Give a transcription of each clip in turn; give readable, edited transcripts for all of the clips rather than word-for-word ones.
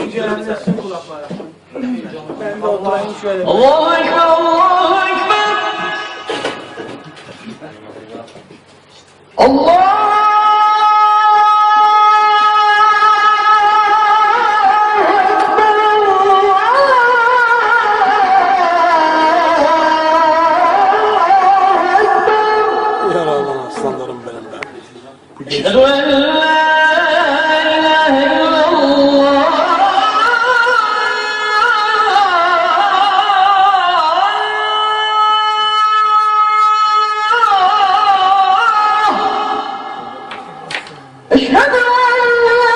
İyice yanmasın kulaklara. Ben de oturayım şöyle. Allahu Ekber, Allahu Ekber. Allah! Yaralı aslanlarım benim be. Eşhedü en la ilahe illallah. Eşhedü en la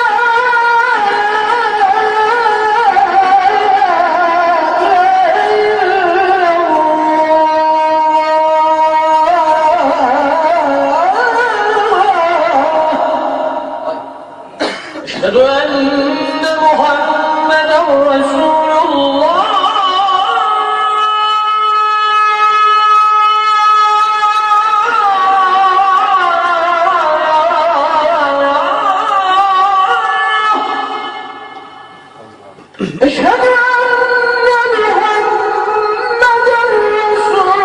أشهد أن محمدا رسول الله أشهد أن محمدا رسول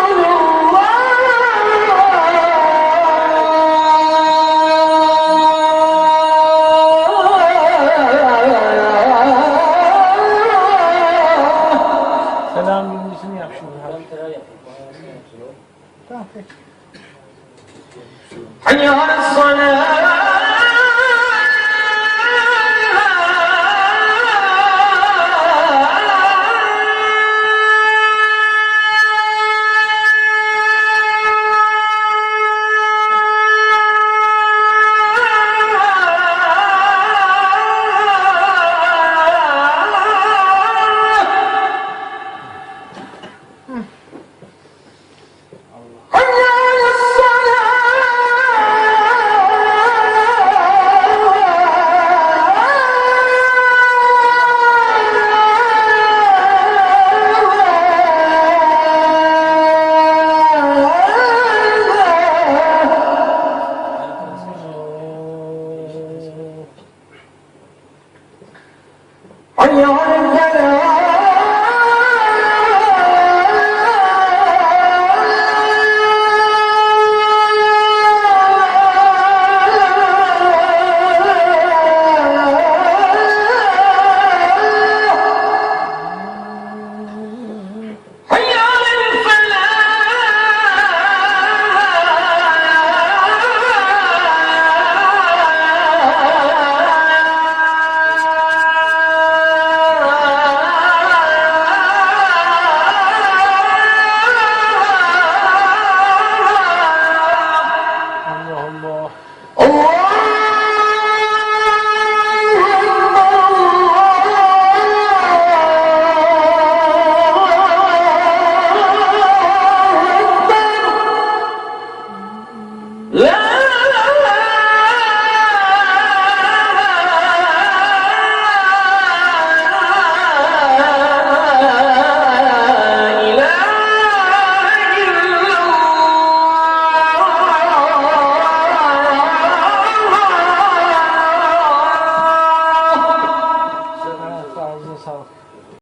Selam bilgisini yap şimdi. Tamam peki. حي على الصلاة حي على الفلاح حي على Allah Allah. الله